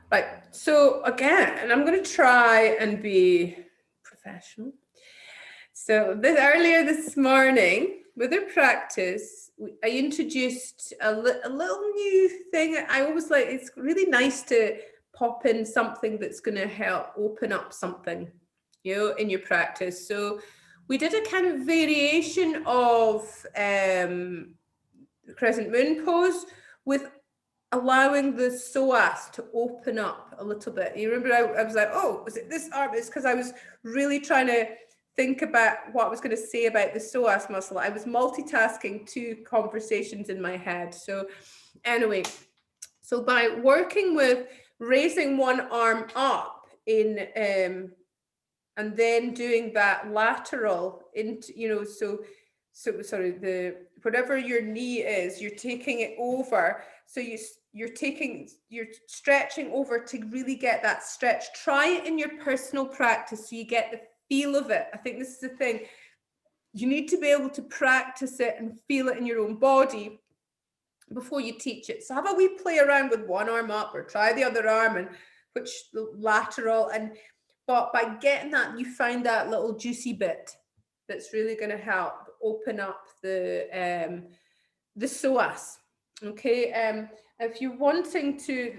Right. So again, I'm going to try and be professional. So earlier this morning, with our practice, I introduced a little new thing. I always like, it's really nice to pop in something that's going to help open up something, in your practice. So we did a kind of variation of the crescent moon pose with allowing the psoas to open up a little bit. You remember I was like, oh, was it this arm? It's because I was really trying to think about what I was going to say about the psoas muscle. I was multitasking two conversations in my head. So anyway, so by working with raising one arm up in and then doing that lateral into, so sorry, the whatever your knee is, you're taking it over. So you're stretching over to really get that stretch. Try it in your personal practice so you get the feel of it. I think this is the thing. You need to be able to practice it and feel it in your own body before you teach it. So have a wee play around with one arm up or try the other arm and which lateral, but by getting that, you find that little juicy bit that's really going to help open up the psoas. Okay, if you're wanting to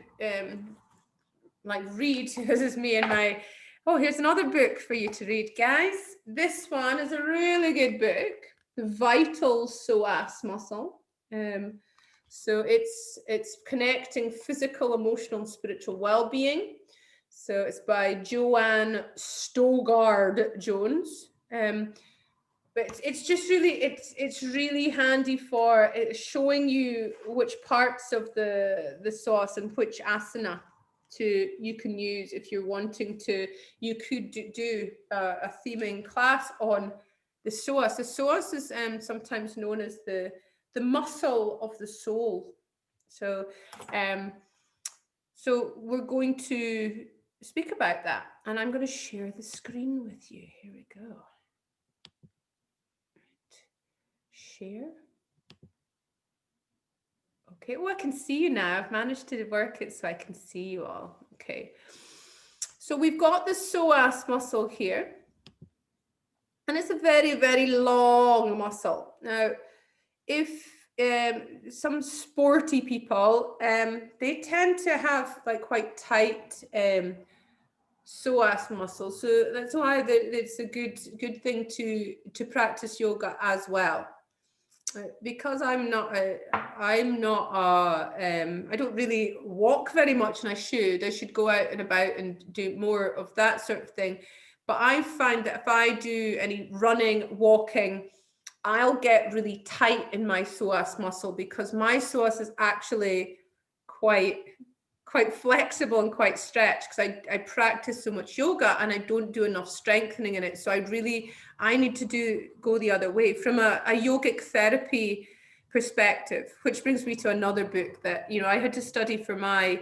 like read, this is me and my, oh, here's another book for you to read, guys. This one is a really good book, The Vital Psoas Muscle. So it's connecting physical, emotional, and spiritual well-being. So it's by Joanne Stogard Jones. But it's just really it's really handy for showing you which parts of the psoas and which asana you can use if you're wanting to. You could do a theming class on the psoas. The psoas is sometimes known as the muscle of the soul. So so we're going to speak about that, and I'm going to share the screen with you. Here we go. Share. Okay, oh, I can see you now. I've managed to work it so I can see you all. Okay, so we've got the psoas muscle here, and it's a very, very long muscle. Now, if some sporty people, they tend to have like quite tight psoas muscle, so that's why it's a good thing to practice yoga as well. Because I don't really walk very much, and I should go out and about and do more of that sort of thing. But I find that if I do any running, walking, I'll get really tight in my psoas muscle because my psoas is actually quite flexible and quite stretched because I practice so much yoga and I don't do enough strengthening in it. So I need to go the other way from a yogic therapy perspective, which brings me to another book that, I had to study for my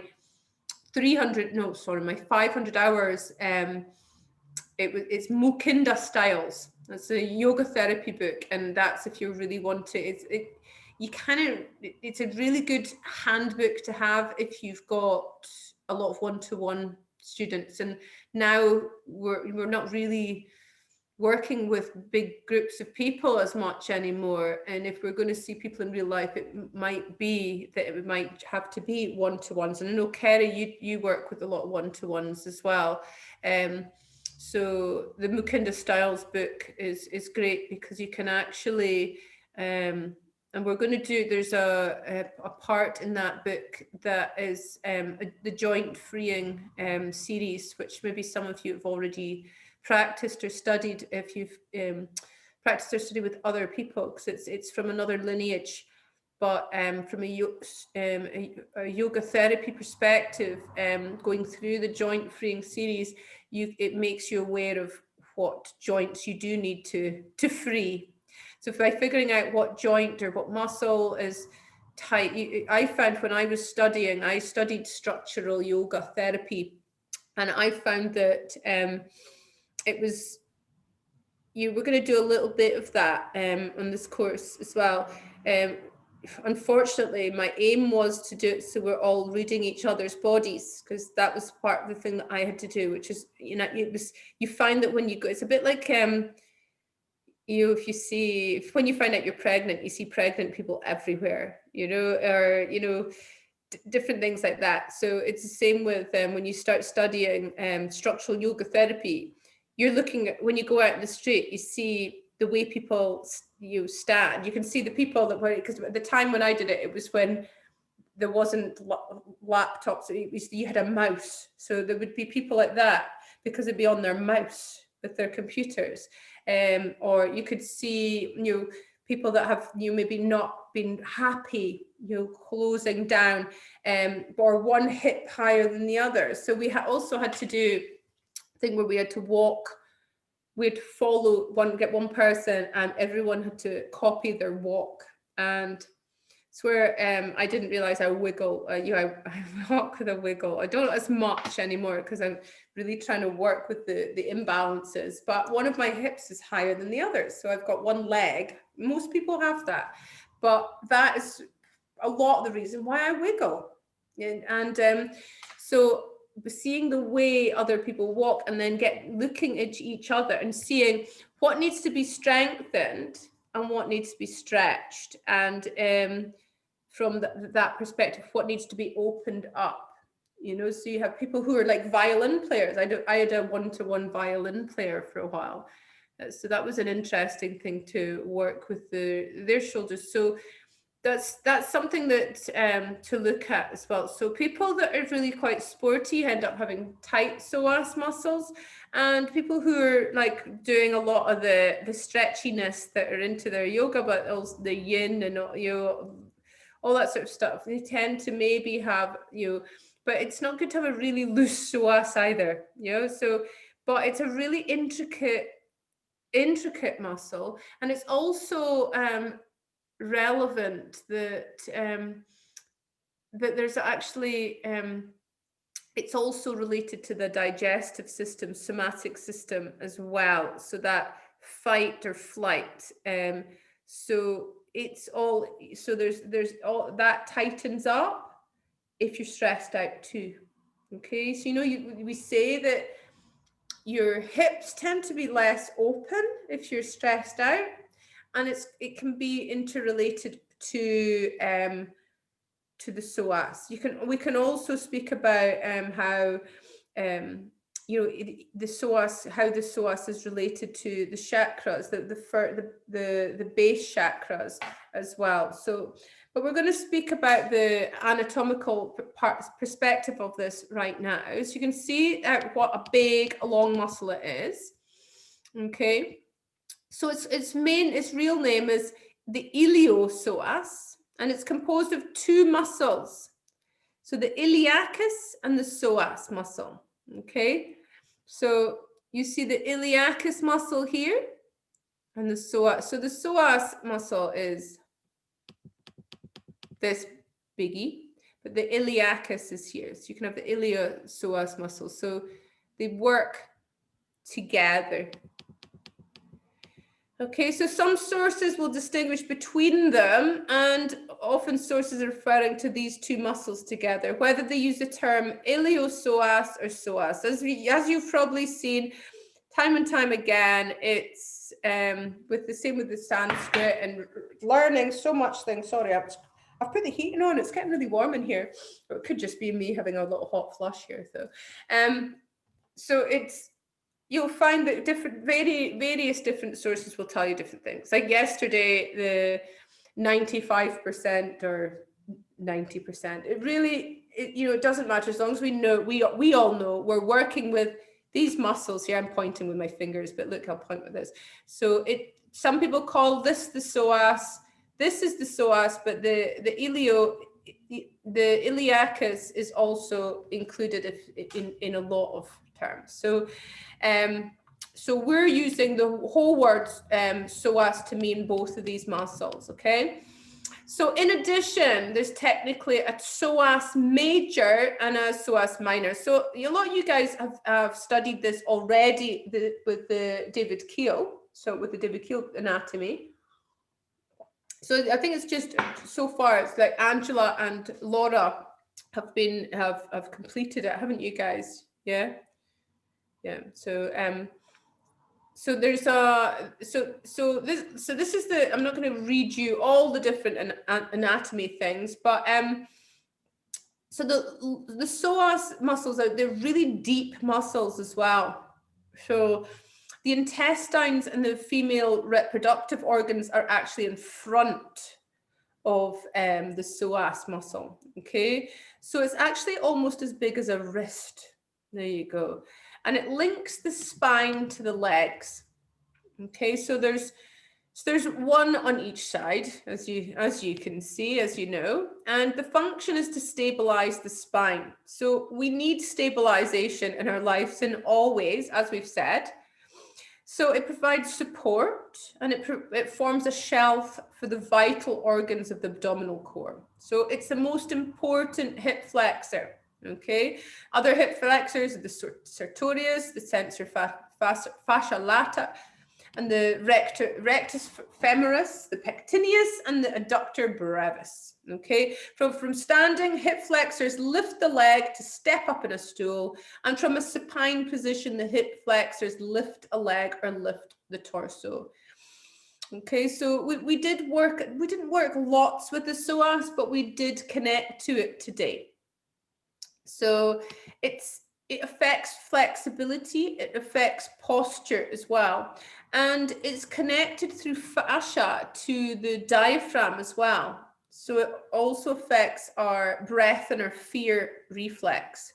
500 hours. It's Mukinda Styles. It's a yoga therapy book, and that's if you really want to. It's a really good handbook to have if you've got a lot of one-to-one students. And now we're not really working with big groups of people as much anymore. And if we're going to see people in real life, it might be that it might have to be one-to-ones. And I know, Kerry, you work with a lot of one-to-ones as well. So the Mukinda Styles book is great because you can actually, and we're going to do, there's a part in that book that is the joint freeing series, which maybe some of you have already practiced or studied if you've practiced or studied with other people, because it's from another lineage. But from a yoga therapy perspective, going through the joint freeing series, it makes you aware of what joints you do need to free. So by figuring out what joint or what muscle is tight, I found when I was studying, I studied structural yoga therapy, and I found that we're going to do a little bit of that on this course as well. unfortunately, my aim was to do it so we're all reading each other's bodies, because that was part of the thing that I had to do, which is, you find that when you go, it's a bit like, if when you find out you're pregnant, you see pregnant people everywhere, or, different things like that. So it's the same with when you start studying structural yoga therapy. You're looking at, when you go out in the street, you see the way people stand. You can see the people that were, because at the time when I did it, it was when there wasn't laptops. You had a mouse, so there would be people like that because they'd be on their mouse with their computers, or you could see people that have maybe not been happy, closing down, or one hip higher than the other. So we also had to do a thing where we had to walk. We'd follow get one person, and everyone had to copy their walk. And it's where I didn't realize I wiggle. I walk with a wiggle. I don't as much anymore because I'm really trying to work with the imbalances. But one of my hips is higher than the others, so I've got one leg. Most people have that, but that is a lot of the reason why I wiggle. And so seeing the way other people walk, and then looking at each other and seeing what needs to be strengthened and what needs to be stretched, and from that perspective, what needs to be opened up. So you have people who are like violin players. I had a one-to-one violin player for a while, so that was an interesting thing to work with their shoulders. So that's something that to look at as well. So people that are really quite sporty end up having tight psoas muscles, and people who are like doing a lot of the stretchiness that are into their yoga, but also the yin and all that sort of stuff, they tend to maybe have but it's not good to have a really loose psoas either, so, but it's a really intricate muscle, and it's also relevant that that there's actually it's also related to the digestive system, somatic system as well, so that fight or flight, so it's all, so there's all that tightens up if you're stressed out too. Okay, so we say that your hips tend to be less open if you're stressed out, and it can be interrelated to the psoas. We can also speak about how the psoas, how the psoas is related to the chakras, the base chakras as well. So, but we're going to speak about the anatomical perspective of this right now. So you can see what a big, long muscle it is. Okay. So its real name is the iliopsoas, and it's composed of two muscles. So the iliacus and the psoas muscle. Okay. So you see the iliacus muscle here and the psoas. So the psoas muscle is this biggie, but the iliacus is here. So you can have the iliopsoas muscle. So they work together. Okay, so some sources will distinguish between them, and often sources are referring to these two muscles together, whether they use the term iliopsoas or psoas. As you've probably seen time and time again, it's with the Sanskrit and learning so much things. Sorry, I've put the heating on. It's getting really warm in here. Or it could just be me having a little hot flush here, though. So you'll find that various different sources will tell you different things. Like yesterday, the 95% or 90%. It really, it doesn't matter as long as we know. We all know we're working with these muscles here. I'm pointing with my fingers, but look, I'll point with this. So some people call this the psoas. This is the psoas, but the iliacus is also included in a lot of terms. So we're using the whole word psoas to mean both of these muscles. Okay. So in addition, there's technically a psoas major and a psoas minor. So a lot of you guys have studied this already with the David Keel. So with the David Keel anatomy. So I think it's just so far it's like Angela and Laura have completed it, haven't you guys? Yeah. Yeah. So there's a this is the, I'm not going to read you all the different anatomy things, but so the psoas muscles are, they're really deep muscles as well. So the intestines and the female reproductive organs are actually in front of the psoas muscle. Okay, so it's actually almost as big as a wrist. There you go. And it links the spine to the legs. Okay, so there's one on each side, as you can see, as you know, and the function is to stabilize the spine. So we need stabilization in our lives in all ways, as we've said. So it provides support, and it forms a shelf for the vital organs of the abdominal core. So it's the most important hip flexor. Okay, other hip flexors are the sartorius, the tensor fascia lata, and the rectus femoris, the pectineus, and the adductor brevis. Okay, from standing, hip flexors lift the leg to step up in a stool, and from a supine position, the hip flexors lift a leg or lift the torso. Okay, so we didn't work lots with the psoas, but we did connect to it today. So it affects flexibility, it affects posture as well, and it's connected through fascia to the diaphragm as well. So it also affects our breath and our fear reflex.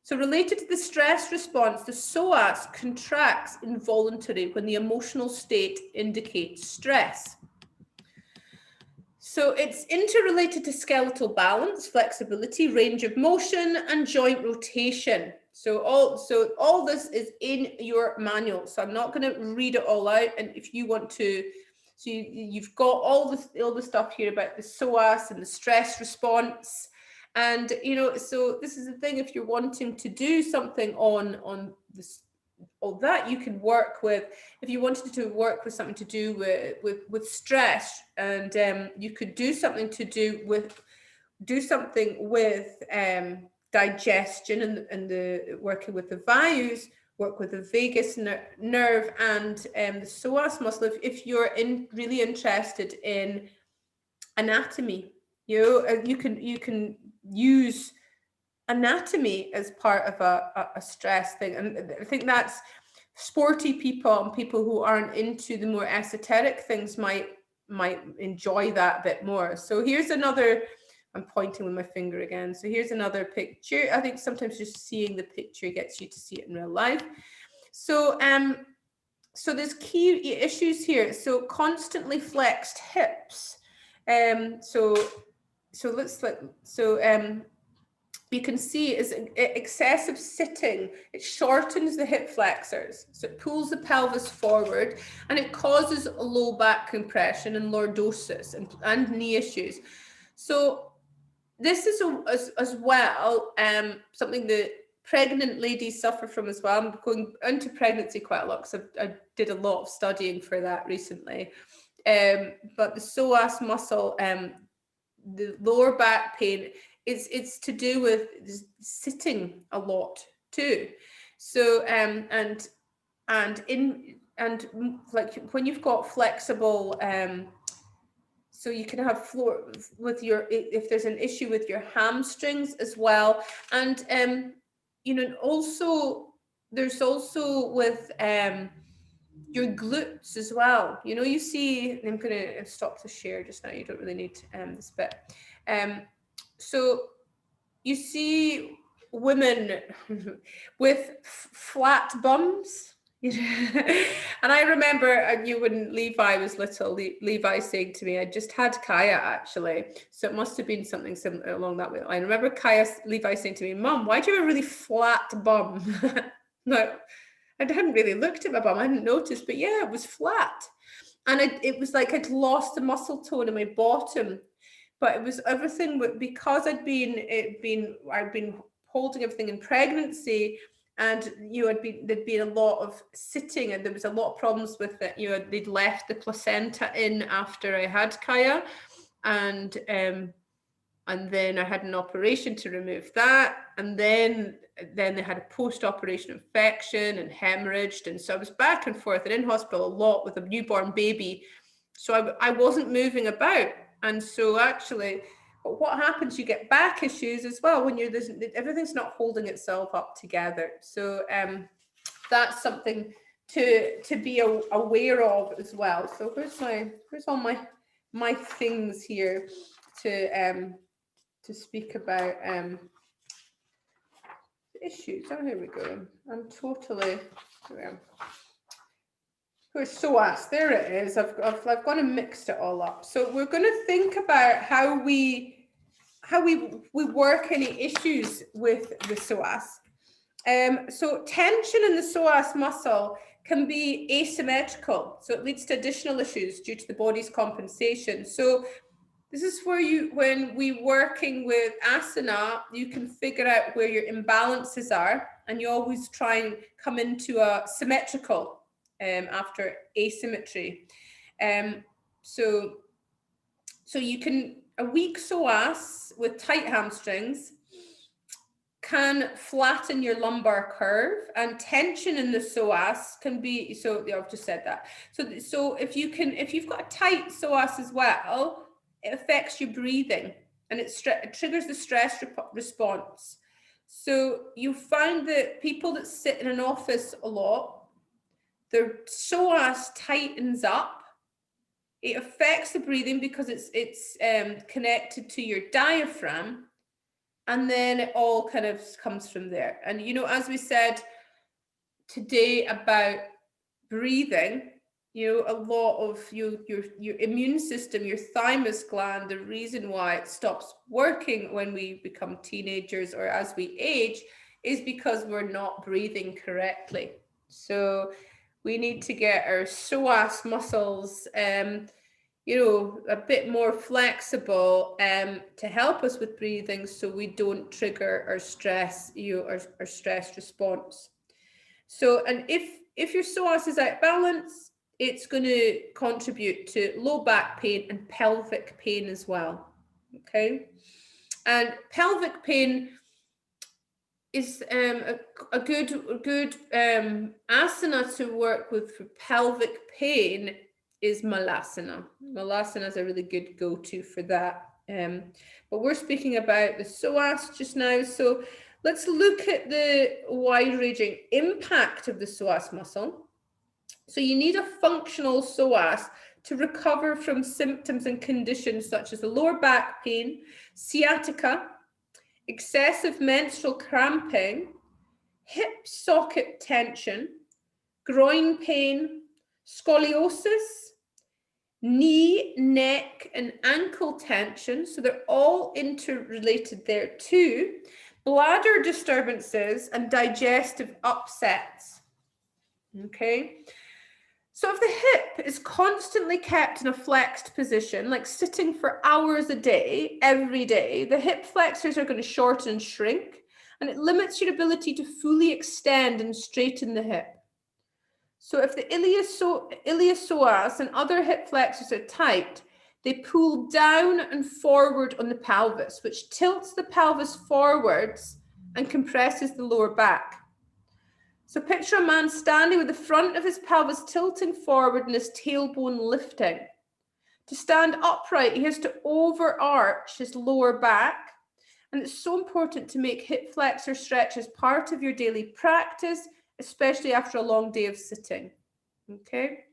So related to the stress response, the psoas contracts involuntarily when the emotional state indicates stress. So it's interrelated to skeletal balance, flexibility, range of motion, and joint rotation. So all this is in your manual. So I'm not going to read it all out. And if you want to, so you've got all the stuff here about the psoas and the stress response. And so this is the thing, if you're wanting to do something on this, all that, you can work with, if you wanted to work with something to do with stress, and you could do something with digestion and the working with the vagus, work with the vagus nerve and the psoas muscle, if you're really interested in anatomy. You can use anatomy as part of a stress thing, and I think that's sporty people and people who aren't into the more esoteric things might enjoy that a bit more. So here's another, I'm pointing with my finger again, so here's another picture. I think sometimes just seeing the picture gets you to see it in real life. So so there's key issues here. So constantly flexed hips, you can see is excessive sitting. It shortens the hip flexors, so it pulls the pelvis forward, and it causes a low back compression and lordosis and knee issues. So this is as well something that pregnant ladies suffer from as well. I'm going into pregnancy quite a lot because I did a lot of studying for that recently. But the psoas muscle, the lower back pain, it's to do with sitting a lot too. So and like when you've got flexible, so you can have floor with if there's an issue with your hamstrings as well, and also there's also with your glutes as well. You see, I'm going to stop the share just now, you don't really need this bit. So you see women with flat bums. And I remember, I knew when Levi was little, Levi saying to me, I just had Kaya actually, so it must have been something similar along that way. I remember Levi saying to me, Mum, why do you have a really flat bum? No, I hadn't really looked at my bum, I hadn't noticed, but yeah, it was flat. And it was like I'd lost the muscle tone in my bottom, but it was everything because I'd been holding everything in pregnancy, and there'd been a lot of sitting, and there was a lot of problems with it. They'd left the placenta in after I had Kaya, and then I had an operation to remove that, and then they had a post-operation infection and hemorrhaged, and so I was back and forth and in hospital a lot with a newborn baby, so I wasn't moving about. And so actually, what happens, you get back issues as well when everything's not holding itself up together. So that's something to be aware of as well. So where's all my things here to speak about issues. Oh, here we go. I'm totally. Where's Psoas? There it is. I've gone and mixed it all up. So we're going to think about how we work any issues with the psoas. So tension in the psoas muscle can be asymmetrical, so it leads to additional issues due to the body's compensation. So this is where when we're working with asana, you can figure out where your imbalances are, and you always try and come into a symmetrical after asymmetry. So you can, a weak psoas with tight hamstrings can flatten your lumbar curve, and tension in the psoas can be, so I've just said that. So if you've got a tight psoas as well, it affects your breathing, and it triggers the stress response. So you find that people that sit in an office a lot, their psoas tightens up. It affects the breathing because it's connected to your diaphragm, and then it all kind of comes from there. And as we said today about breathing, a lot of your immune system, your thymus gland, the reason why it stops working when we become teenagers or as we age is because we're not breathing correctly. So we need to get our psoas muscles a bit more flexible to help us with breathing, so we don't trigger our stress, our stress response. So, and if your psoas is out of balance, it's going to contribute to low back pain and pelvic pain as well. Okay, and pelvic pain is a good asana to work with for pelvic pain is malasana. Malasana is a really good go-to for that. But we're speaking about the psoas just now. So let's look at the wide-ranging impact of the psoas muscle. So you need a functional psoas to recover from symptoms and conditions such as the lower back pain, sciatica, excessive menstrual cramping, hip socket tension, groin pain, scoliosis, knee, neck, and ankle tension. So they're all interrelated there too. Bladder disturbances and digestive upsets. Okay. So if the hip is constantly kept in a flexed position, like sitting for hours a day, every day, the hip flexors are going to shorten and shrink, and it limits your ability to fully extend and straighten the hip. So if the iliopsoas and other hip flexors are tight, they pull down and forward on the pelvis, which tilts the pelvis forwards and compresses the lower back. So picture a man standing with the front of his pelvis tilting forward and his tailbone lifting. To stand upright, he has to overarch his lower back. And it's so important to make hip flexor stretches part of your daily practice, especially after a long day of sitting. Okay.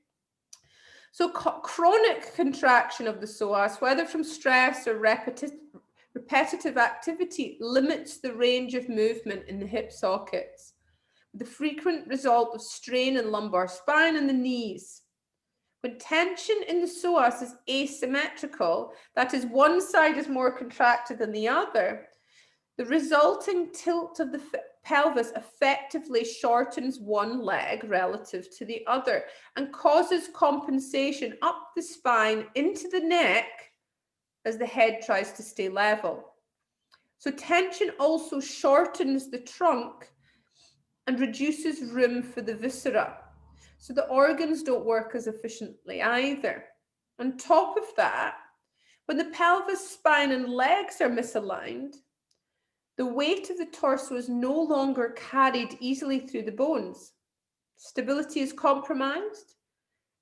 So chronic contraction of the psoas, whether from stress or repetitive activity, limits the range of movement in the hip sockets, the frequent result of strain in lumbar spine and the knees. When tension in the psoas is asymmetrical, that is, one side is more contracted than the other, the resulting tilt of the pelvis effectively shortens one leg relative to the other and causes compensation up the spine into the neck as the head tries to stay level. So tension also shortens the trunk and reduces room for the viscera. So the organs don't work as efficiently either. On top of that, when the pelvis, spine, and legs are misaligned, the weight of the torso is no longer carried easily through the bones. Stability is compromised,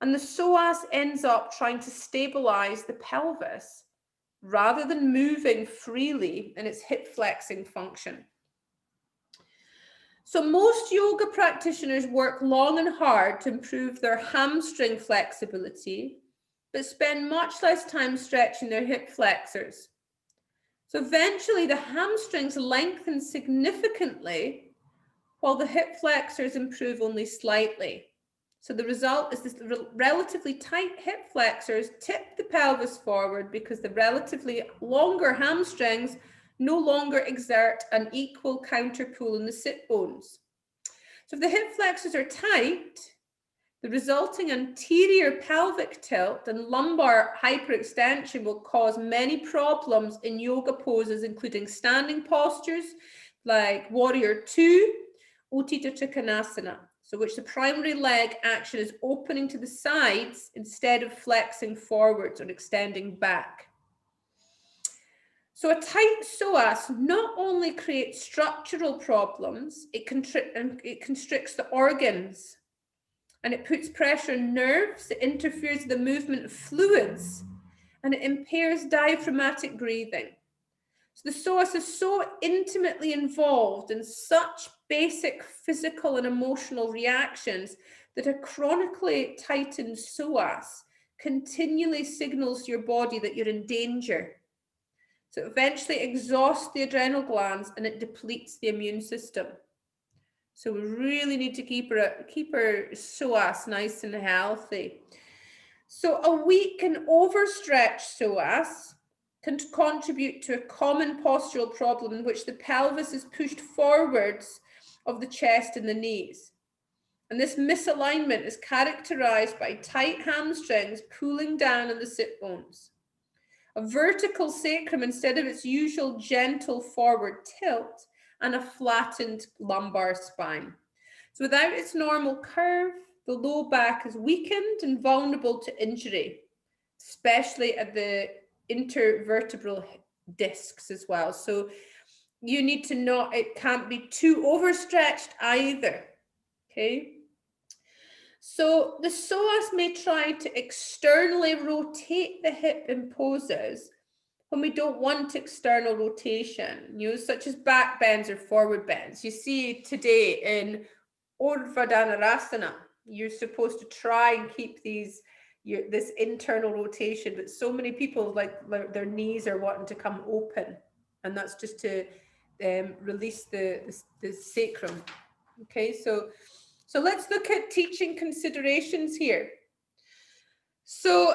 and the psoas ends up trying to stabilize the pelvis rather than moving freely in its hip flexing function. So most yoga practitioners work long and hard to improve their hamstring flexibility, but spend much less time stretching their hip flexors. So eventually the hamstrings lengthen significantly while the hip flexors improve only slightly. So the result is this relatively tight hip flexors tip the pelvis forward because the relatively longer hamstrings no longer exert an equal counter pull in the sit bones. So if the hip flexors are tight, the resulting anterior pelvic tilt and lumbar hyperextension will cause many problems in yoga poses, including standing postures like Warrior Two, Utthita Trikonasana, so which the primary leg action is opening to the sides instead of flexing forwards or extending back. So a tight psoas not only creates structural problems, it constricts the organs, and it puts pressure on nerves, it interferes with the movement of fluids, and it impairs diaphragmatic breathing. So the psoas is so intimately involved in such basic physical and emotional reactions that a chronically tightened psoas continually signals to your body that you're in danger. So it eventually exhausts the adrenal glands and it depletes the immune system. So we really need to keep our psoas nice and healthy. So a weak and overstretched psoas can contribute to a common postural problem in which the pelvis is pushed forwards of the chest and the knees. And this misalignment is characterized by tight hamstrings pulling down on the sit bones, a vertical sacrum instead of its usual gentle forward tilt, and a flattened lumbar spine. So without its normal curve, the low back is weakened and vulnerable to injury, especially at the intervertebral discs as well. So you need to know it can't be too overstretched either, okay? So the psoas may try to externally rotate the hip in poses when we don't want external rotation, such as back bends or forward bends. You see today in Urdhva Dhanurasana, you're supposed to try and keep this internal rotation, but so many people like their knees are wanting to come open, and that's just to release the sacrum. Okay, so let's look at teaching considerations here. So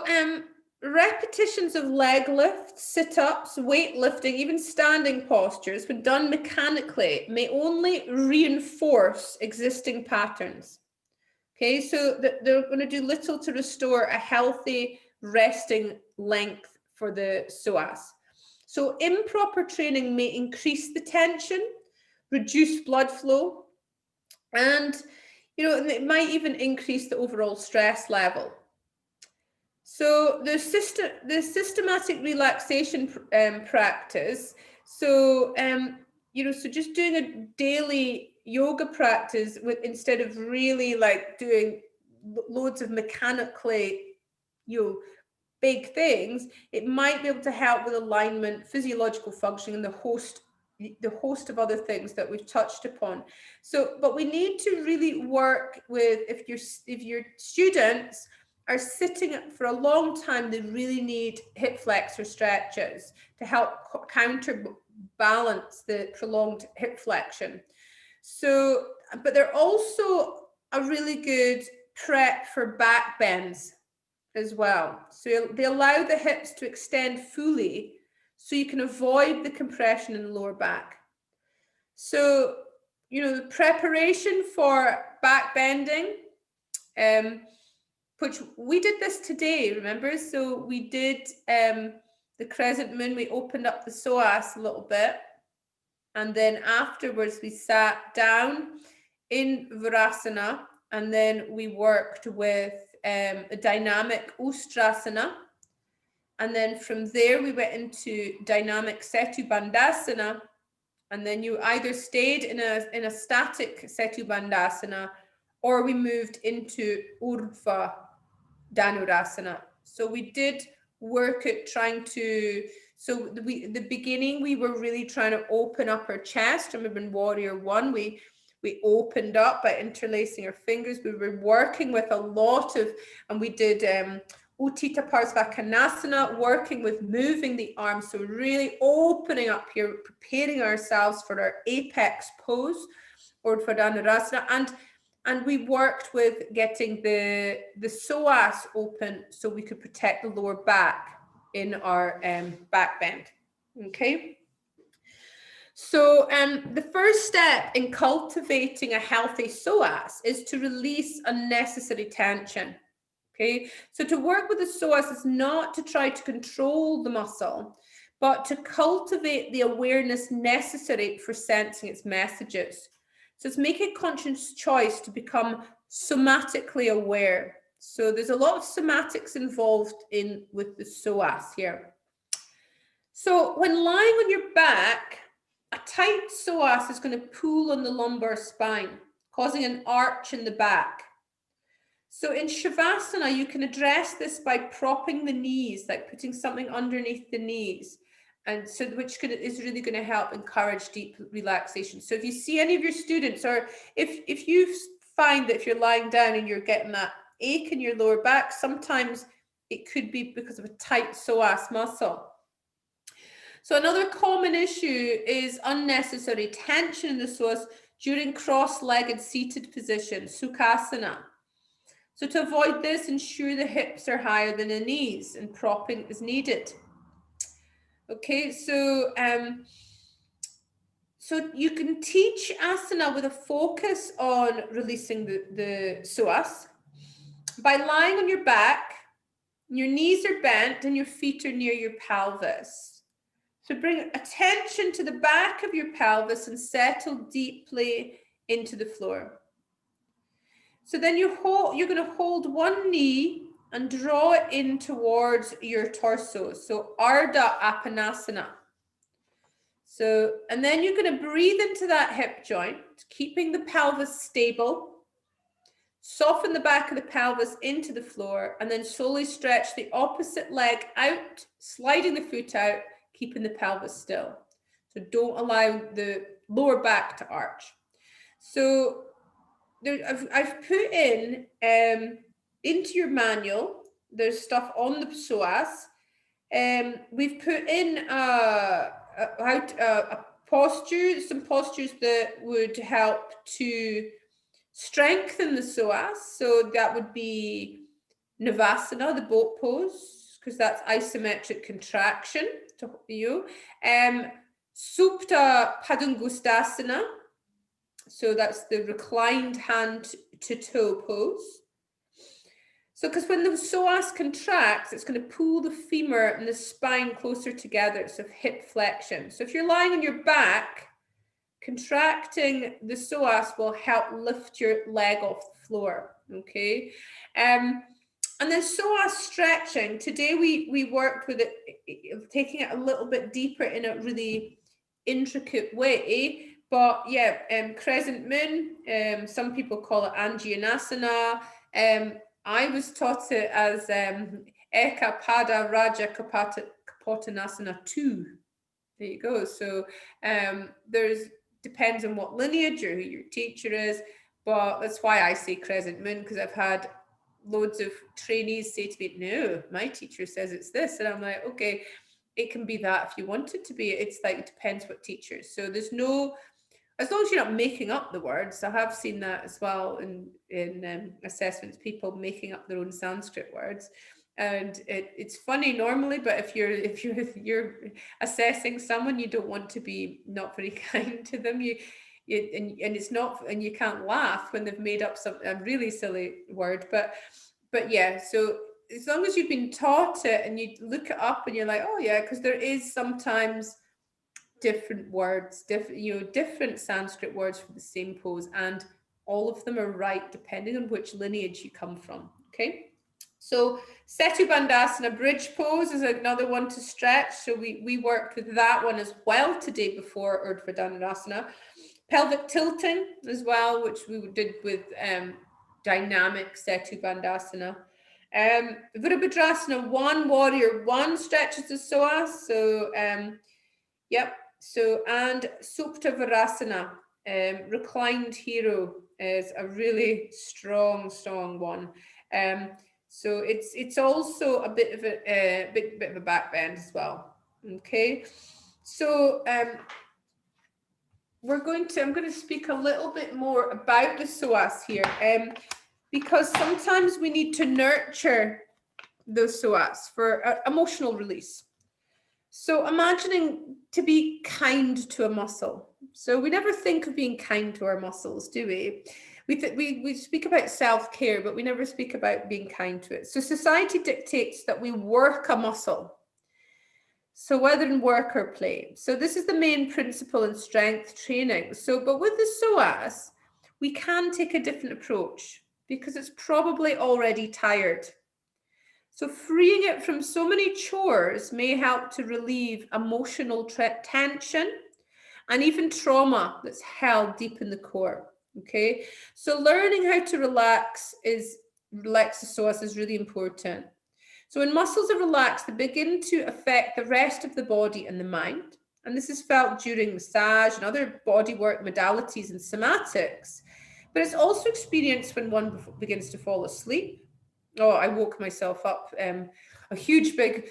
repetitions of leg lifts, sit-ups, weightlifting, even standing postures, when done mechanically, may only reinforce existing patterns. Okay, so they're going to do little to restore a healthy resting length for the psoas. So improper training may increase the tension, reduce blood flow, and it might even increase the overall stress level. So the systematic relaxation practice. So so just doing a daily yoga practice instead of really like doing loads of mechanically, big things, it might be able to help with alignment, physiological functioning, and the host of other things that we've touched upon. So, but we need to really work with, if your students are sitting for a long time, they really need hip flexor stretches to help counterbalance the prolonged hip flexion. So, but they're also a really good prep for back bends as well. So they allow the hips to extend fully so you can avoid the compression in the lower back. So, the preparation for back bending, which we did this today, remember? So we did the crescent moon, we opened up the psoas a little bit. And then afterwards we sat down in Virasana, and then we worked with a dynamic Ustrasana. And then from there, we went into dynamic Setu Bandhasana. And then you either stayed in a static Setu Bandhasana, or we moved into Urdhva Dhanurasana. So we did work at trying to, so the beginning, we were really trying to open up our chest. Remember in Warrior One, we opened up by interlacing our fingers. We were working with a lot of, and we did Uttita Parsvakonasana, working with moving the arms. So really opening up here, preparing ourselves for our apex pose, Urdhva Dhanurasana. And we worked with getting the psoas open so we could protect the lower back in our back bend. Okay. So the first step in cultivating a healthy psoas is to release unnecessary tension. Okay. So to work with the psoas is not to try to control the muscle, but to cultivate the awareness necessary for sensing its messages. So it's make a conscious choice to become somatically aware. So there's a lot of somatics involved with the psoas here. So when lying on your back, a tight psoas is going to pull on the lumbar spine, causing an arch in the back. So in Shavasana, you can address this by propping the knees, like putting something underneath the knees. And so which is really going to help encourage deep relaxation. So if you see any of your students, or if you find that if you're lying down and you're getting that ache in your lower back, sometimes it could be because of a tight psoas muscle. So another common issue is unnecessary tension in the psoas during cross-legged seated position, Sukhasana. So to avoid this, ensure the hips are higher than the knees and propping is needed. Okay, so you can teach asana with a focus on releasing the psoas by lying on your back, your knees are bent and your feet are near your pelvis. So bring attention to the back of your pelvis and settle deeply into the floor. So then you're going to hold one knee and draw it in towards your torso. So Ardha Apanasana. So, and then you're going to breathe into that hip joint, keeping the pelvis stable. Soften the back of the pelvis into the floor and then slowly stretch the opposite leg out, sliding the foot out, keeping the pelvis still. So don't allow the lower back to arch. So there, I've put in into your manual, there's stuff on the psoas. We've put in a posture, some postures that would help to strengthen the psoas. So that would be Navasana, the boat pose, because that's isometric contraction to you. Supta Padangustasana. So that's the reclined hand to toe pose. So because when the psoas contracts, it's going to pull the femur and the spine closer together. So hip flexion. So if you're lying on your back, contracting the psoas will help lift your leg off the floor. Okay. And then psoas stretching. Today we worked with it, taking it a little bit deeper in a really intricate way. But yeah, crescent moon, some people call it Anjanasana. I was taught it as Eka Pada Raja Kapotanasana 2. There you go. So depends on what lineage or who your teacher is, but that's why I say crescent moon, because I've had loads of trainees say to me, no, my teacher says it's this. And I'm like, okay, it can be that if you want it to be. It's like, it depends what teachers. So there's no, as long as you're not making up the words. I have seen that as well in assessments, people making up their own Sanskrit words. And it's funny normally, but if you're assessing someone, you don't want to be not very kind to them. And it's not, and you can't laugh when they've made up a really silly word. But yeah, so as long as you've been taught it and you look it up and you're like, oh yeah, because there is sometimes different words, different Sanskrit words for the same pose and all of them are right depending on which lineage you come from. Okay. So Setu Bandhasana, bridge pose, is another one to stretch. So we worked with that one as well today before Urdhva Dhanurasana. Pelvic tilting as well, which we did with dynamic Setu Bandhasana. Virabhadrasana, one warrior, one stretches the psoas. So yep. So, and Supta Virasana, reclined hero, is a really strong one. So it's also a bit of a bit of a back bend as well. Okay, so I'm going to speak a little bit more about the psoas here, because sometimes we need to nurture the psoas for emotional release. So imagining to be kind to a muscle. So we never think of being kind to our muscles, do we? We speak about self-care, but we never speak about being kind to it. So society dictates that we work a muscle. So whether in work or play. So this is the main principle in strength training. So, but with the psoas, we can take a different approach because it's probably already tired. So freeing it from so many chores may help to relieve emotional tension and even trauma that's held deep in the core. Okay, so learning how to relax the psoas is really important. So when muscles are relaxed, they begin to affect the rest of the body and the mind. And this is felt during massage and other bodywork modalities and somatics. But it's also experienced when one begins to fall asleep. Oh, I woke myself up. A huge big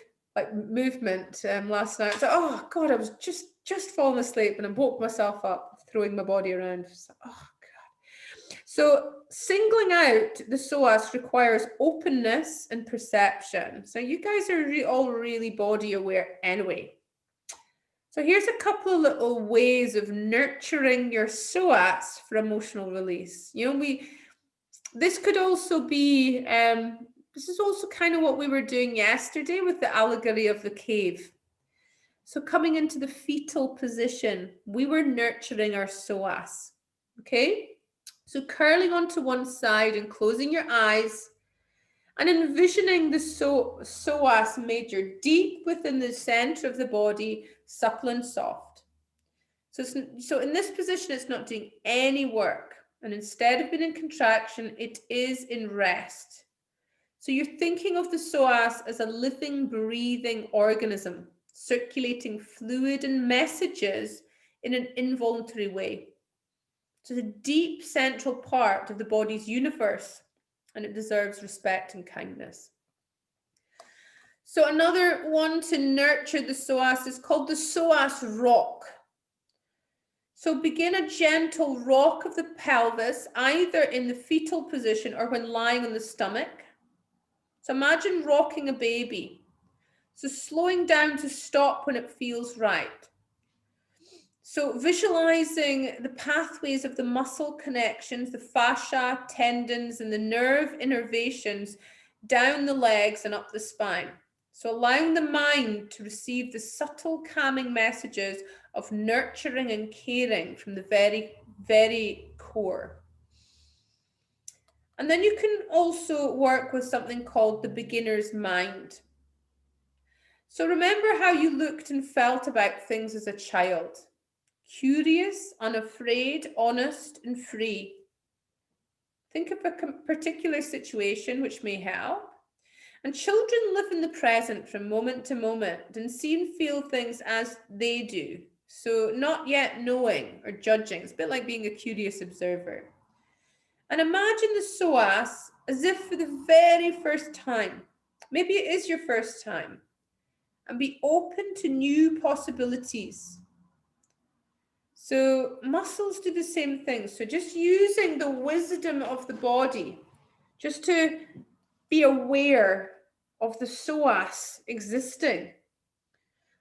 movement last night. So, oh God, I was just falling asleep and I woke myself up, throwing my body around. So, oh God. So singling out the psoas requires openness and perception. So you guys are all really body aware anyway. So here's a couple of little ways of nurturing your psoas for emotional release. You know, this could also be, this is also kind of what we were doing yesterday with the allegory of the cave. So coming into the fetal position, we were nurturing our psoas, okay? So curling onto one side and closing your eyes and envisioning the psoas major deep within the center of the body, supple and soft. So in this position, it's not doing any work. And instead of being in contraction, it is in rest. So you're thinking of the psoas as a living, breathing organism, circulating fluid and messages in an involuntary way. So it's a deep central part of the body's universe, and it deserves respect and kindness. So another one to nurture the psoas is called the psoas rock. So begin a gentle rock of the pelvis, either in the fetal position or when lying on the stomach. So imagine rocking a baby. So slowing down to stop when it feels right. So visualizing the pathways of the muscle connections, the fascia, tendons, and the nerve innervations down the legs and up the spine. So allowing the mind to receive the subtle calming messages of nurturing and caring from the very, very core. And then you can also work with something called the beginner's mind. So remember how you looked and felt about things as a child. Curious, unafraid, honest, and free. Think of a particular situation which may help. And children live in the present from moment to moment and see and feel things as they do. So not yet knowing or judging. It's a bit like being a curious observer. And imagine the psoas as if for the very first time. Maybe it is your first time. And be open to new possibilities. So muscles do the same thing. So just using the wisdom of the body, just to be aware of the psoas existing.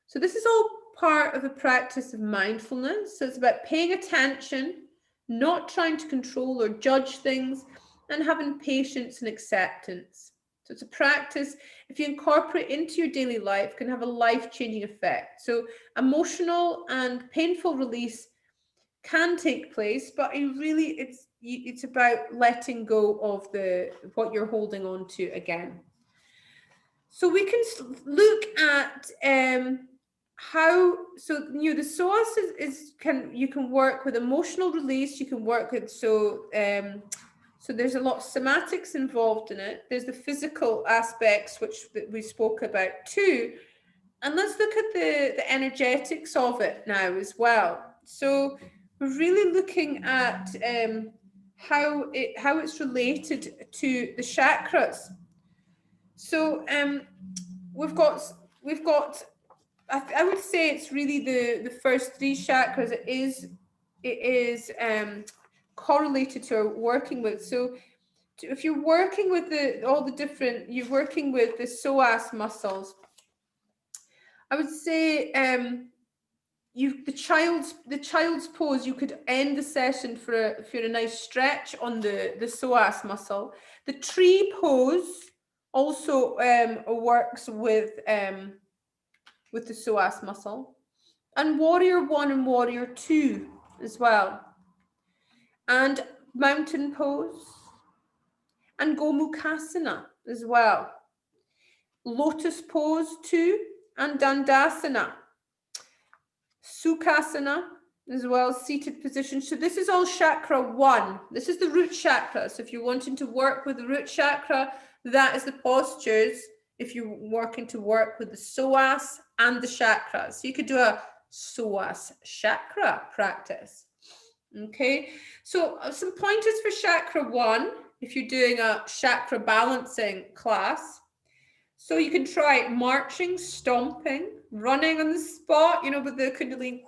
So this is all part of a practice of mindfulness. So it's about paying attention, not trying to control or judge things, and having patience and acceptance. So it's a practice, if you incorporate into your daily life, can have a life-changing effect. So emotional and painful release can take place, but it's about letting go of what you're holding on to again. So we can look at how, so the Psoas you can work with emotional release, you can work with, so there's a lot of somatics involved in it. There's the physical aspects, which we spoke about too. And let's look at the energetics of it now as well. So we're really looking at how it's related to the chakras. So we've got I would say it's really the first three chakras. It is correlated to our working with. So if you're working with you're working with the psoas muscles, I would say the child's pose, you could end the session for a nice stretch on the psoas muscle. The tree pose also works with the psoas muscle, and warrior 1 and warrior 2 as well, and mountain pose, and gomukhasana as well, lotus pose 2, and dandasana, sukhasana as well, seated position. So this is all chakra 1. This is the root chakra. So if you're wanting to work with the root chakra, that is the postures. If you're working to work with the psoas and the chakras, so you could do a psoas chakra practice. Okay, so some pointers for chakra 1 if you're doing a chakra balancing class. So you can try marching, stomping, running on the spot, with the kundalini.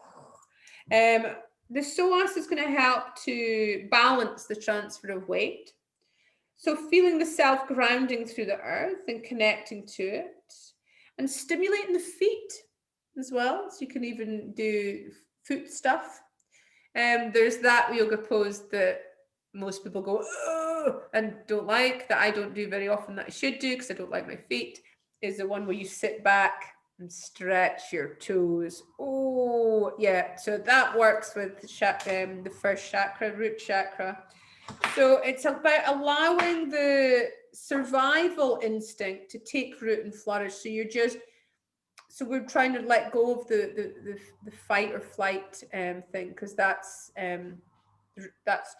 The psoas is going to help to balance the transfer of weight. So feeling the self grounding through the earth and connecting to it, and stimulating the feet as well. So you can even do foot stuff. There's that yoga pose that most people go, oh, and don't like, that I don't do very often, that I should do because I don't like my feet, is the one where you sit back and stretch your toes. Oh, yeah. So that works with the first chakra, root chakra. So it's about allowing the survival instinct to take root and flourish. So we're trying to let go of the fight or flight thing, because that's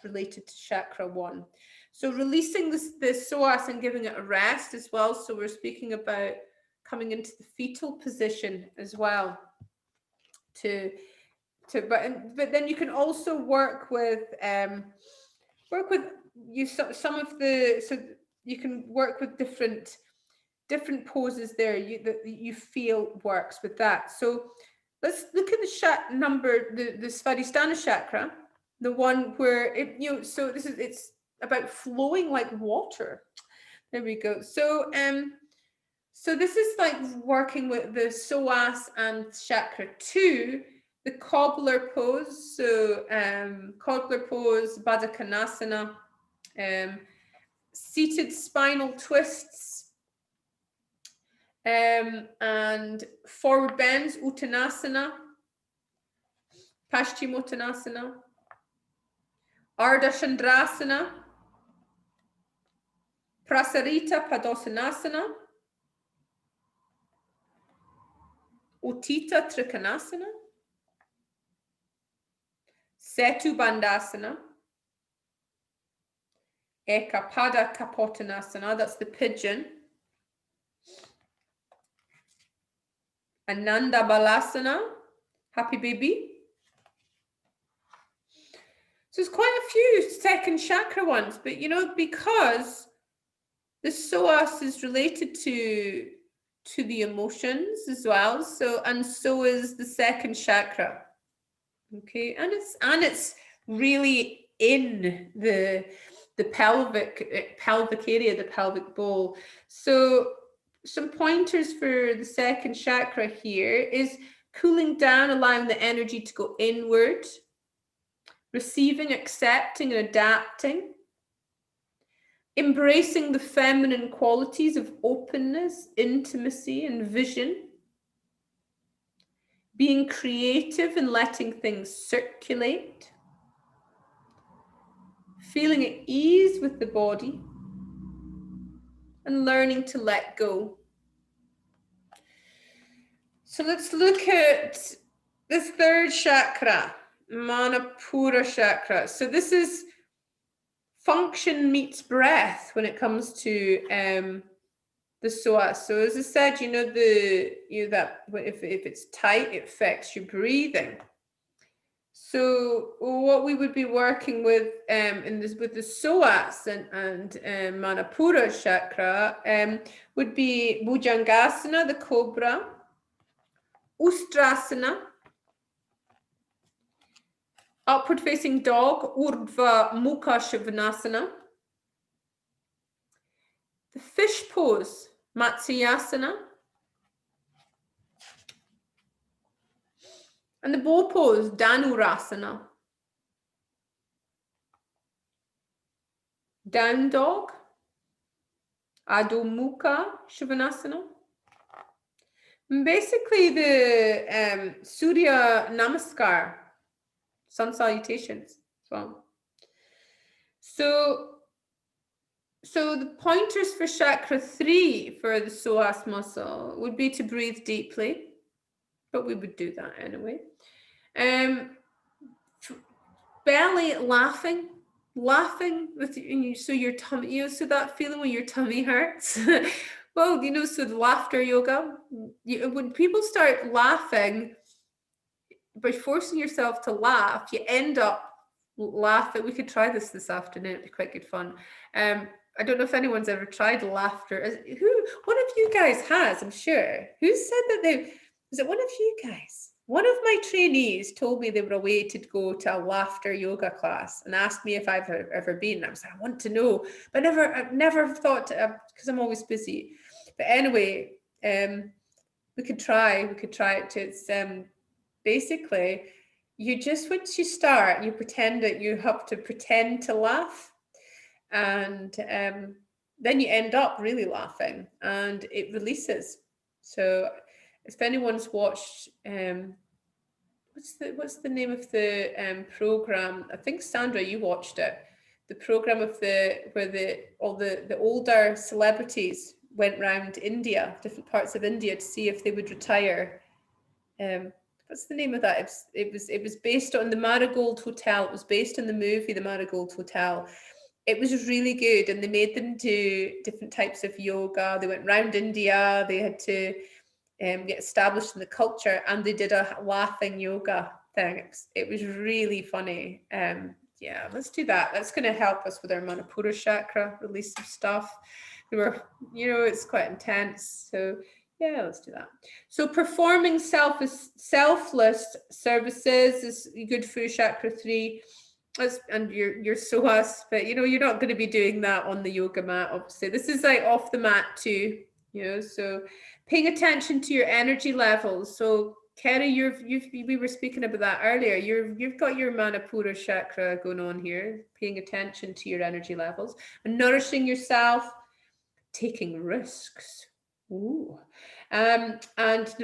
related to chakra 1. So releasing the psoas and giving it a rest as well. So we're speaking about coming into the fetal position as well. But then you can also work with some of the, so you can work with different poses there that you feel works with that. So let's look at the Svadhisthana chakra, the one where so it's about flowing like water. There we go. So so this is like working with the psoas and chakra 2, the cobbler pose. So cobbler pose, Baddha Konasana, seated spinal twists, and forward bends, Uttanasana, Paschimottanasana, Ardha Chandrasana, Prasarita Padottanasana, Uttita Trikonasana, Setu Bandhasana, Ekapada Kapottanasana, that's the pigeon, Ananda Balasana, happy baby. So there's quite a few second chakra ones, but because the psoas is related to the emotions as well, so is the second chakra. Okay, and it's really in the pelvic area, the pelvic bowl. So some pointers for the second chakra here is cooling down, allowing the energy to go inward, receiving, accepting, and adapting, embracing the feminine qualities of openness, intimacy, and vision, being creative and letting things circulate, feeling at ease with the body, and learning to let go. So let's look at the third chakra, Manipura chakra. So this is function meets breath when it comes to the psoas. So as I said, that if it's tight, it affects your breathing. So what we would be working with with the psoas and Manipura chakra would be Bhujangasana, the cobra, Ustrasana, upward facing dog, Urdhva Mukha Svanasana, the fish pose, Matsyasana, and the bow pose, Dhanurasana. Down dog, Adho Mukha Svanasana. And basically the Surya Namaskar, sun salutations as well. So the pointers for chakra 3 for the psoas muscle would be to breathe deeply, but we would do that anyway. Belly laughing with so your tummy, so that feeling when your tummy hurts. Well, so the laughter yoga, when people start laughing, by forcing yourself to laugh, you end up laughing. We could try this afternoon. It'd be quite good fun. I don't know if anyone's ever tried laughter. One of you guys has, I'm sure. Who said that was it one of you guys? One of my trainees told me they were away to go to a laughter yoga class and asked me if I've ever been. I was like, I want to know, but I've never thought to, because I'm always busy. But anyway, we could try it. It's basically, once you start, you pretend that you have to pretend to laugh, and then you end up really laughing, and it releases. So if anyone's watched what's the name of the program? I think Sandra, you watched it. The program of where all the older celebrities went round India, different parts of India, to see if they would retire. What's the name of that? It was based on the Marigold Hotel. It was based on the movie The Marigold Hotel. It was really good, and they made them do different types of yoga. They went round India. They had to get established in the culture, and they did a laughing yoga thing. It was really funny. Yeah, let's do that. That's going to help us with our Manipura chakra, release some stuff. It's quite intense. So yeah, let's do that. So performing selfless services is good for chakra 3. And your psoas, but you're not going to be doing that on the yoga mat, obviously. This is like off the mat too, so paying attention to your energy levels. So Kerry, we were speaking about that earlier. You've got your Manipura chakra going on here, paying attention to your energy levels and nourishing yourself, taking risks. Ooh. And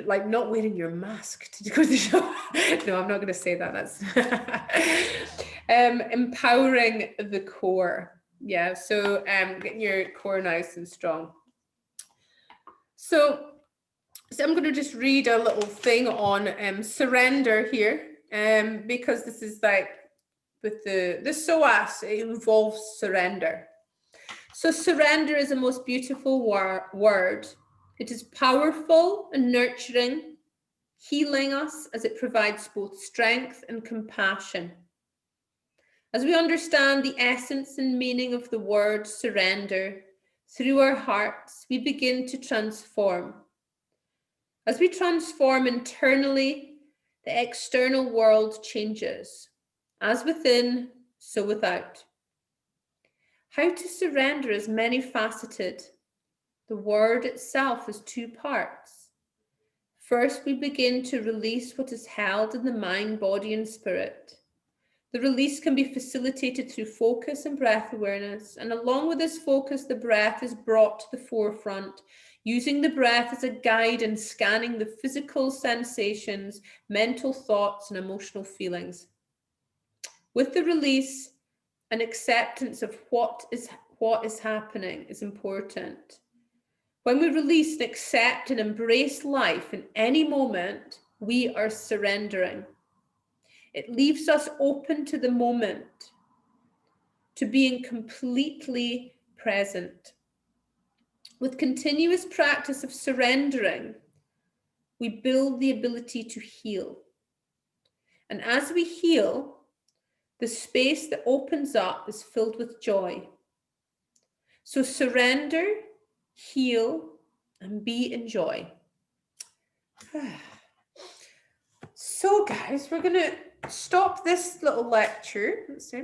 like not wearing your mask to go to the show. No, I'm not going to say that. That's empowering the core. Yeah, so getting your core nice and strong. So I'm going to just read a little thing on surrender here, because this is like with the psoas, it involves surrender. So surrender is the most beautiful word. It is powerful and nurturing, healing us as it provides both strength and compassion. As we understand the essence and meaning of the word surrender, through our hearts, we begin to transform. As we transform internally, the external world changes. As within, so without. How to surrender is many-faceted. The word itself has 2 parts. First, we begin to release what is held in the mind, body, and spirit. The release can be facilitated through focus and breath awareness, and along with this focus, the breath is brought to the forefront, using the breath as a guide in scanning the physical sensations, mental thoughts, and emotional feelings. With the release, and acceptance of what is happening is important. When we release and accept and embrace life in any moment, we are surrendering. It leaves us open to the moment, to being completely present. With continuous practice of surrendering, we build the ability to heal. And as we heal, the space that opens up is filled with joy. So surrender, heal, and be in joy. So guys, we're going to stop this little lecture. Let's see.